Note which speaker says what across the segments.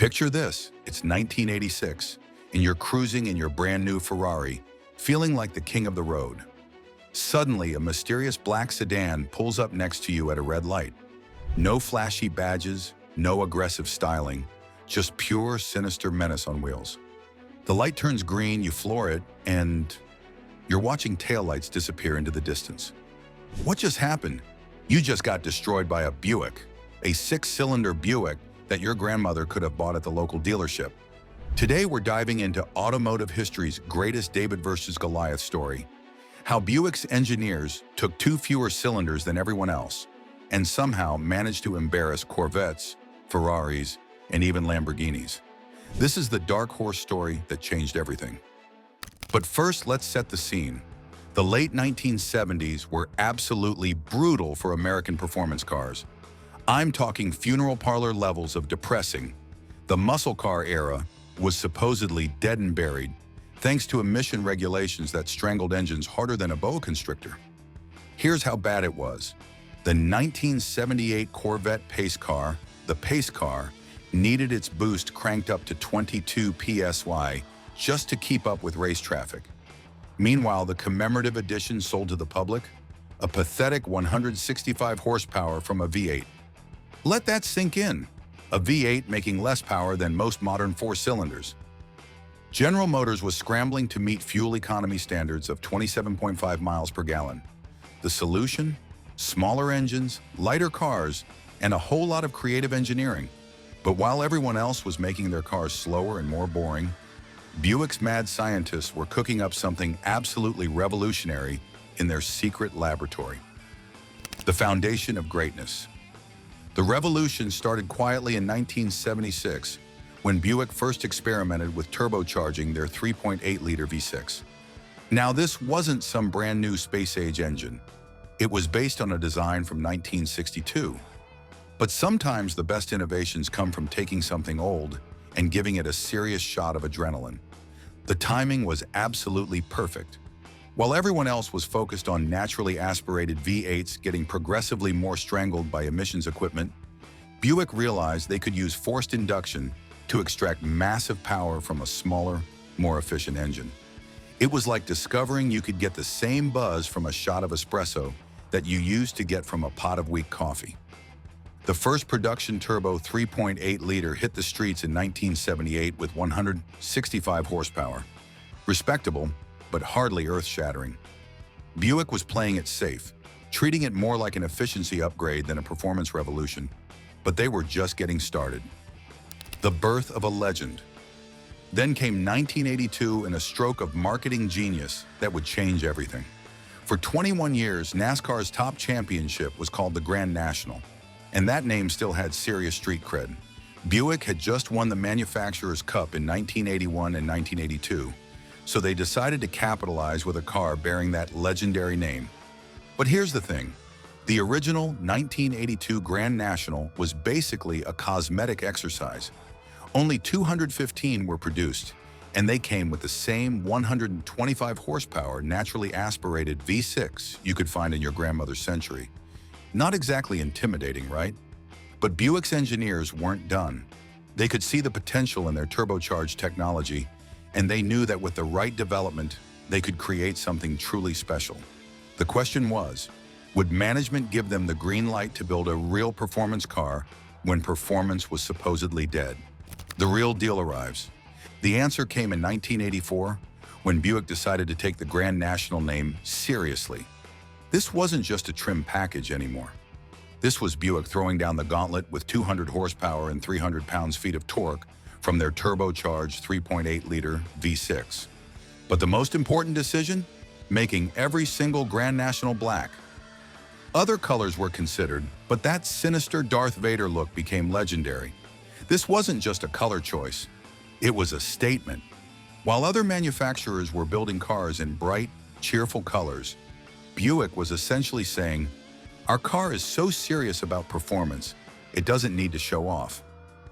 Speaker 1: Picture this, it's 1986, and you're cruising in your brand new Ferrari, feeling like the king of the road. Suddenly, a mysterious black sedan pulls up next to you at a red light. No flashy badges, no aggressive styling, just pure, sinister menace on wheels. The light turns green, you floor it, and you're watching taillights disappear into the distance. What just happened? You just got destroyed by a Buick, a six-cylinder Buick that your grandmother could have bought at the local dealership. Today, we're diving into automotive history's greatest David versus Goliath story, how Buick's engineers took two fewer cylinders than everyone else and somehow managed to embarrass Corvettes, Ferraris, and even Lamborghinis. This is the dark horse story that changed everything. But first, let's set the scene. The late 1970s were absolutely brutal for American performance cars. I'm talking funeral parlor levels of depressing. The muscle car era was supposedly dead and buried, thanks to emission regulations that strangled engines harder than a boa constrictor. Here's how bad it was. The 1978 Corvette pace car, the pace car, needed its boost cranked up to 22 PSY just to keep up with race traffic. Meanwhile, the commemorative edition sold to the public, a pathetic 165 horsepower from a V8. Let that sink in. A V8 making less power than most modern four-cylinders. General Motors was scrambling to meet fuel economy standards of 27.5 miles per gallon. The solution? Smaller engines, lighter cars, and a whole lot of creative engineering. But while everyone else was making their cars slower and more boring, Buick's mad scientists were cooking up something absolutely revolutionary in their secret laboratory. The foundation of greatness. The revolution started quietly in 1976 when Buick first experimented with turbocharging their 3.8-liter V6. Now, this wasn't some brand new space-age engine. It was based on a design from 1962. But sometimes the best innovations come from taking something old and giving it a serious shot of adrenaline. The timing was absolutely perfect. While everyone else was focused on naturally aspirated V8s getting progressively more strangled by emissions equipment, Buick realized they could use forced induction to extract massive power from a smaller, more efficient engine. It was like discovering you could get the same buzz from a shot of espresso that you used to get from a pot of weak coffee. The first production turbo 3.8-liter hit the streets in 1978 with 165 horsepower. Respectable, but hardly earth-shattering. Buick was playing it safe, treating it more like an efficiency upgrade than a performance revolution. But they were just getting started. The birth of a legend. Then came 1982 and a stroke of marketing genius that would change everything. For 21 years, NASCAR's top championship was called the Grand National, and that name still had serious street cred. Buick had just won the Manufacturers' Cup in 1981 and 1982, so they decided to capitalize with a car bearing that legendary name. But here's the thing. The original 1982 Grand National was basically a cosmetic exercise. Only 215 were produced, and they came with the same 125 horsepower naturally aspirated V6 you could find in your grandmother's Century. Not exactly intimidating, right? But Buick's engineers weren't done. They could see the potential in their turbocharged technology, and they knew that with the right development, they could create something truly special. The question was, would management give them the green light to build a real performance car when performance was supposedly dead? The real deal arrives. The answer came in 1984 when Buick decided to take the Grand National name seriously. This wasn't just a trim package anymore. This was Buick throwing down the gauntlet with 200 horsepower and 300 pounds-feet of torque from their turbocharged 3.8-liter V6. But the most important decision? Making every single Grand National black. Other colors were considered, but that sinister Darth Vader look became legendary. This wasn't just a color choice. It was a statement. While other manufacturers were building cars in bright, cheerful colors, Buick was essentially saying, our car is so serious about performance, it doesn't need to show off.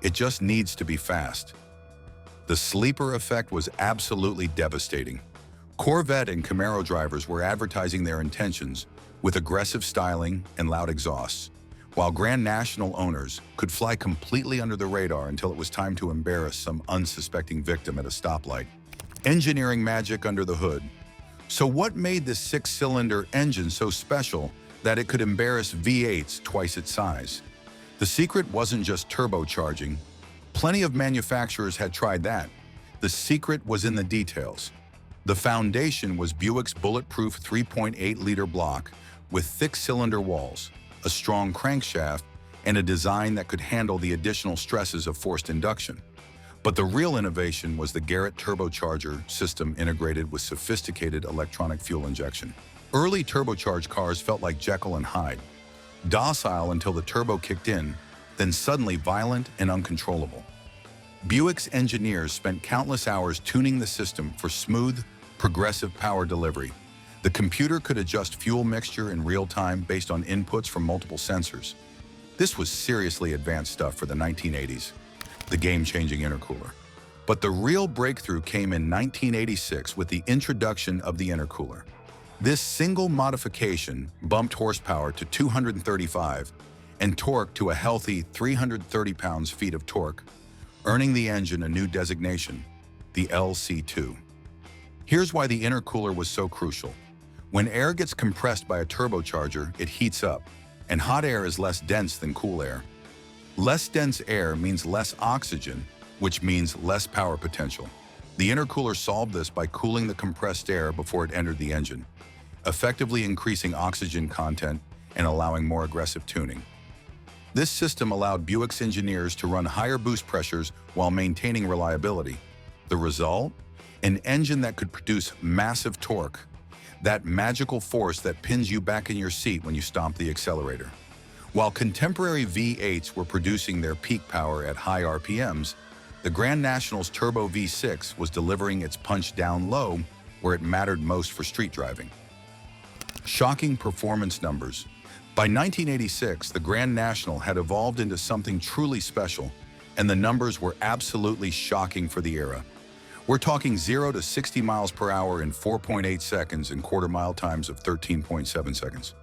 Speaker 1: It just needs to be fast. The sleeper effect was absolutely devastating. Corvette and Camaro drivers were advertising their intentions with aggressive styling and loud exhausts, while Grand National owners could fly completely under the radar until it was time to embarrass some unsuspecting victim at a stoplight. Engineering magic under the hood. So what made this six-cylinder engine so special that it could embarrass V8s twice its size? The secret wasn't just turbocharging. Plenty of manufacturers had tried that. The secret was in the details. The foundation was Buick's bulletproof 3.8-liter block with thick cylinder walls, a strong crankshaft, and a design that could handle the additional stresses of forced induction. But the real innovation was the Garrett turbocharger system integrated with sophisticated electronic fuel injection. Early turbocharged cars felt like Jekyll and Hyde, docile until the turbo kicked in, then suddenly violent and uncontrollable. Buick's engineers spent countless hours tuning the system for smooth, progressive power delivery. The computer could adjust fuel mixture in real time based on inputs from multiple sensors. This was seriously advanced stuff for the 1980s, the game-changing intercooler. But the real breakthrough came in 1986 with the introduction of the intercooler. This single modification bumped horsepower to 235 and torque to a healthy 330 pounds-feet of torque, earning the engine a new designation, the LC2. Here's why the intercooler was so crucial. When air gets compressed by a turbocharger, it heats up, and hot air is less dense than cool air. Less dense air means less oxygen, which means less power potential. The intercooler solved this by cooling the compressed air before it entered the engine, effectively increasing oxygen content and allowing more aggressive tuning. This system allowed Buick's engineers to run higher boost pressures while maintaining reliability. The result? An engine that could produce massive torque, that magical force that pins you back in your seat when you stomp the accelerator. While contemporary V8s were producing their peak power at high RPMs, the Grand National's Turbo V6 was delivering its punch down low where it mattered most for street driving. Shocking performance numbers. By 1986, the Grand National had evolved into something truly special, and the numbers were absolutely shocking for the era. We're talking 0 to 60 miles per hour in 4.8 seconds and quarter-mile times of 13.7 seconds.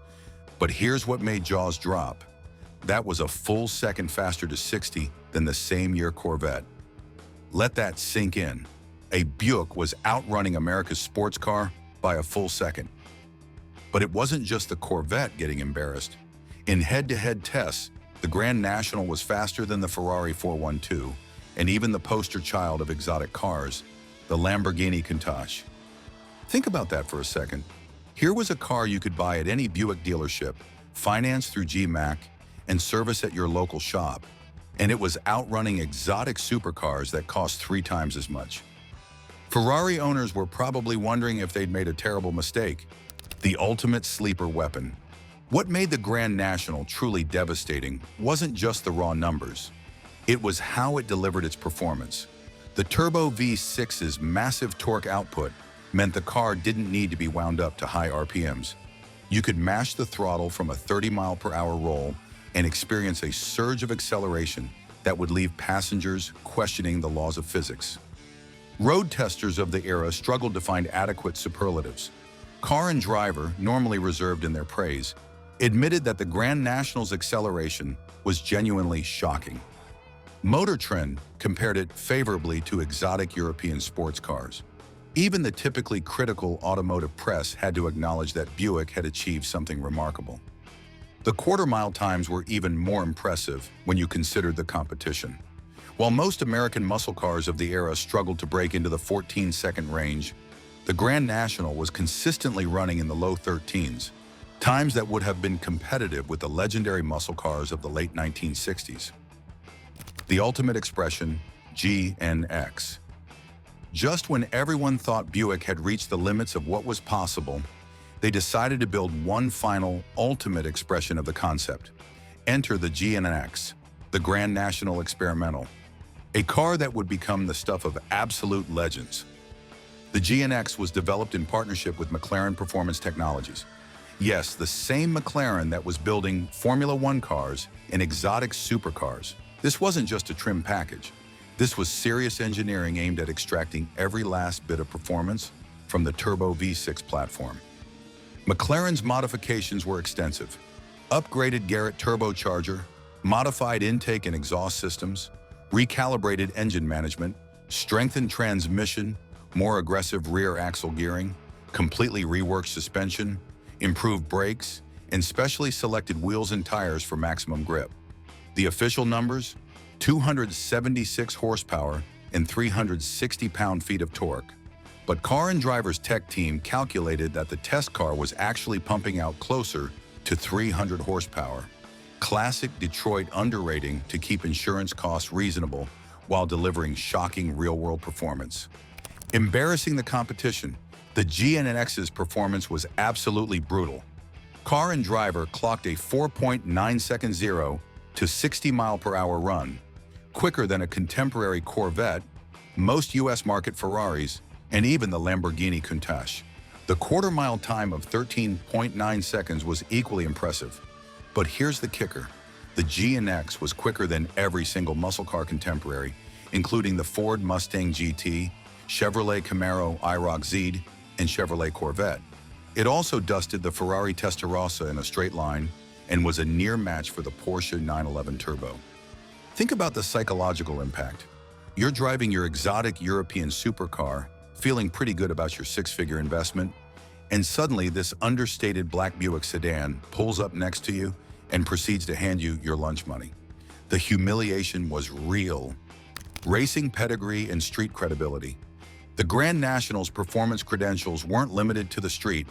Speaker 1: But here's what made jaws drop. That was a full second faster to 60 than the same year Corvette. Let that sink in. A Buick was outrunning America's sports car by a full second. But it wasn't just the Corvette getting embarrassed. In head-to-head tests, the Grand National was faster than the Ferrari 412, and even the poster child of exotic cars, the Lamborghini Countach. Think about that for a second. Here was a car you could buy at any Buick dealership, finance through GMAC, and service at your local shop. And it was outrunning exotic supercars that cost 3 times as much. Ferrari owners were probably wondering if they'd made a terrible mistake. The ultimate sleeper weapon. What made the Grand National truly devastating wasn't just the raw numbers. It was how it delivered its performance. The Turbo V6's massive torque output meant the car didn't need to be wound up to high RPMs. You could mash the throttle from a 30-mile-per-hour roll and experience a surge of acceleration that would leave passengers questioning the laws of physics. Road testers of the era struggled to find adequate superlatives. Car and Driver, normally reserved in their praise, admitted that the Grand National's acceleration was genuinely shocking. Motor Trend compared it favorably to exotic European sports cars. Even the typically critical automotive press had to acknowledge that Buick had achieved something remarkable. The quarter-mile times were even more impressive when you considered the competition. While most American muscle cars of the era struggled to break into the 14-second range, the Grand National was consistently running in the low 13s, times that would have been competitive with the legendary muscle cars of the late 1960s. The ultimate expression, GNX. Just when everyone thought Buick had reached the limits of what was possible, they decided to build one final, ultimate expression of the concept. Enter the GNX, the Grand National Experimental, a car that would become the stuff of absolute legends. The GNX was developed in partnership with McLaren Performance Technologies. Yes, the same McLaren that was building Formula One cars and exotic supercars. This wasn't just a trim package. This was serious engineering aimed at extracting every last bit of performance from the Turbo V6 platform. McLaren's modifications were extensive. Upgraded Garrett turbocharger, modified intake and exhaust systems, recalibrated engine management, strengthened transmission, more aggressive rear axle gearing, completely reworked suspension, improved brakes, and specially selected wheels and tires for maximum grip. The official numbers: 276 horsepower and 360 pound-feet of torque. But Car and Driver's tech team calculated that the test car was actually pumping out closer to 300 horsepower. Classic Detroit underrating to keep insurance costs reasonable while delivering shocking real-world performance. Embarrassing the competition, the GNX's performance was absolutely brutal. Car and Driver clocked a 4.9-second 0 to 60 mile-per-hour run, quicker than a contemporary Corvette, most U.S. market Ferraris, and even the Lamborghini Countach. The quarter-mile time of 13.9 seconds was equally impressive. But here's the kicker. The GNX was quicker than every single muscle car contemporary, including the Ford Mustang GT, Chevrolet Camaro IROC Z, and Chevrolet Corvette. It also dusted the Ferrari Testarossa in a straight line and was a near match for the Porsche 911 Turbo. Think about the psychological impact. You're driving your exotic European supercar, feeling pretty good about your six-figure investment, and suddenly this understated black Buick sedan pulls up next to you and proceeds to hand you your lunch money. The humiliation was real. Racing pedigree and street credibility. The Grand National's performance credentials weren't limited to the street.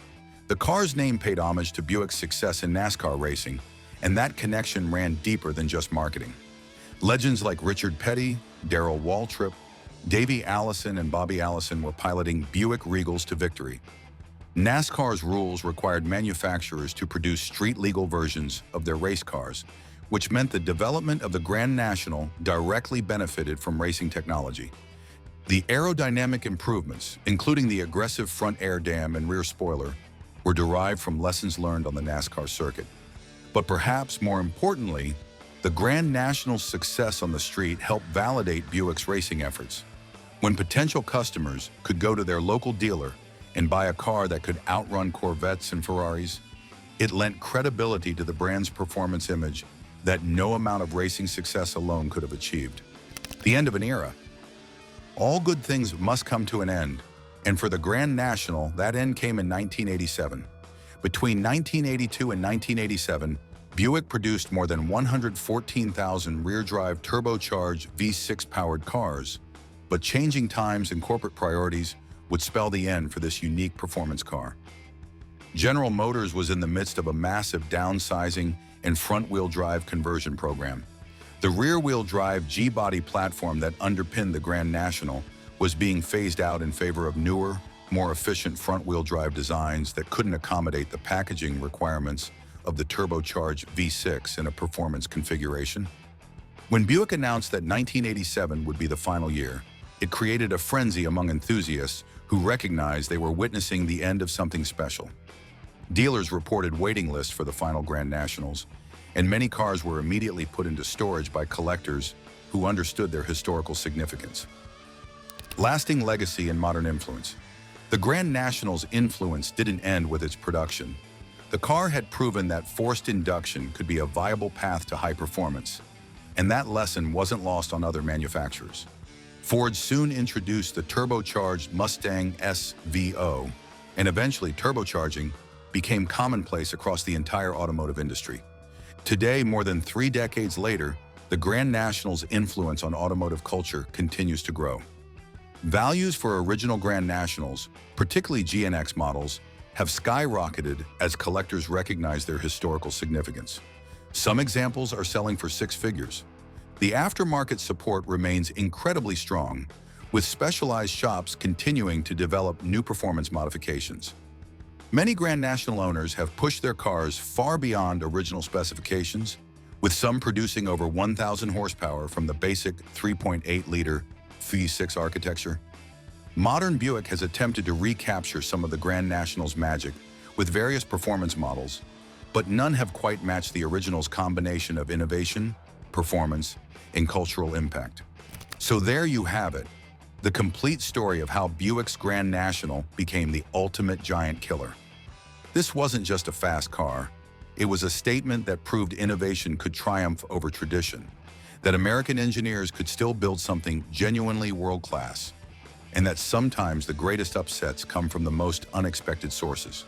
Speaker 1: The car's name paid homage to Buick's success in NASCAR racing, and that connection ran deeper than just marketing. Legends like Richard Petty, Darrell Waltrip, Davey Allison, and Bobby Allison were piloting Buick Regals to victory. NASCAR's rules required manufacturers to produce street-legal versions of their race cars, which meant the development of the Grand National directly benefited from racing technology. The aerodynamic improvements, including the aggressive front air dam and rear spoiler, were derived from lessons learned on the NASCAR circuit. But perhaps more importantly, the Grand National's success on the street helped validate Buick's racing efforts. When potential customers could go to their local dealer and buy a car that could outrun Corvettes and Ferraris, it lent credibility to the brand's performance image that no amount of racing success alone could have achieved. The end of an era. All good things must come to an end, and for the Grand National, that end came in 1987. Between 1982 and 1987, Buick produced more than 114,000 rear-drive turbocharged V6-powered cars, but changing times and corporate priorities would spell the end for this unique performance car. General Motors was in the midst of a massive downsizing and front-wheel drive conversion program. The rear-wheel drive G-body platform that underpinned the Grand National was being phased out in favor of newer, more efficient front-wheel drive designs that couldn't accommodate the packaging requirements of the turbocharged V6 in a performance configuration. When Buick announced that 1987 would be the final year, it created a frenzy among enthusiasts who recognized they were witnessing the end of something special. Dealers reported waiting lists for the final Grand Nationals, and many cars were immediately put into storage by collectors who understood their historical significance. Lasting legacy and modern influence. The Grand National's influence didn't end with its production. The car had proven that forced induction could be a viable path to high performance, and that lesson wasn't lost on other manufacturers. Ford soon introduced the turbocharged Mustang SVO, and eventually turbocharging became commonplace across the entire automotive industry. Today, more than 3 decades later, the Grand National's influence on automotive culture continues to grow. Values for original Grand Nationals, particularly GNX models, have skyrocketed as collectors recognize their historical significance. Some examples are selling for 6 figures. The aftermarket support remains incredibly strong, with specialized shops continuing to develop new performance modifications. Many Grand National owners have pushed their cars far beyond original specifications, with some producing over 1,000 horsepower from the basic 3.8-liter V6 architecture. Modern Buick has attempted to recapture some of the Grand National's magic with various performance models, but none have quite matched the original's combination of innovation, performance, and cultural impact. So there you have it, the complete story of how Buick's Grand National became the ultimate giant killer. This wasn't just a fast car, It was a statement that proved innovation could triumph over tradition, that American engineers could still build something genuinely world-class, and that sometimes the greatest upsets come from the most unexpected sources.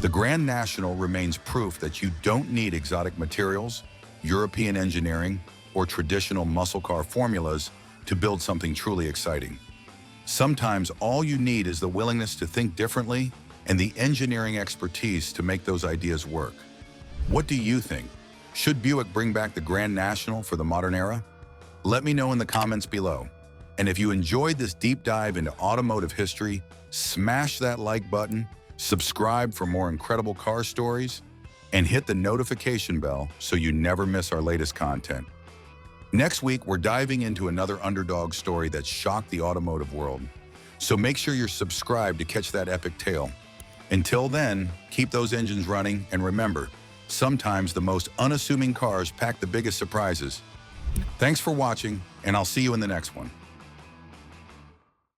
Speaker 1: The Grand National remains proof that you don't need exotic materials, European engineering, or traditional muscle car formulas to build something truly exciting. Sometimes all you need is the willingness to think differently and the engineering expertise to make those ideas work. What do you think? Should Buick bring back the Grand National for the modern era? Let me know in the comments below. And if you enjoyed this deep dive into automotive history, smash that like button, subscribe for more incredible car stories, and hit the notification bell so you never miss our latest content. Next week, we're diving into another underdog story that shocked the automotive world. So make sure you're subscribed to catch that epic tale. Until then, keep those engines running, and remember, sometimes the most unassuming cars pack the biggest surprises. Thanks for watching, and I'll see you in the next one.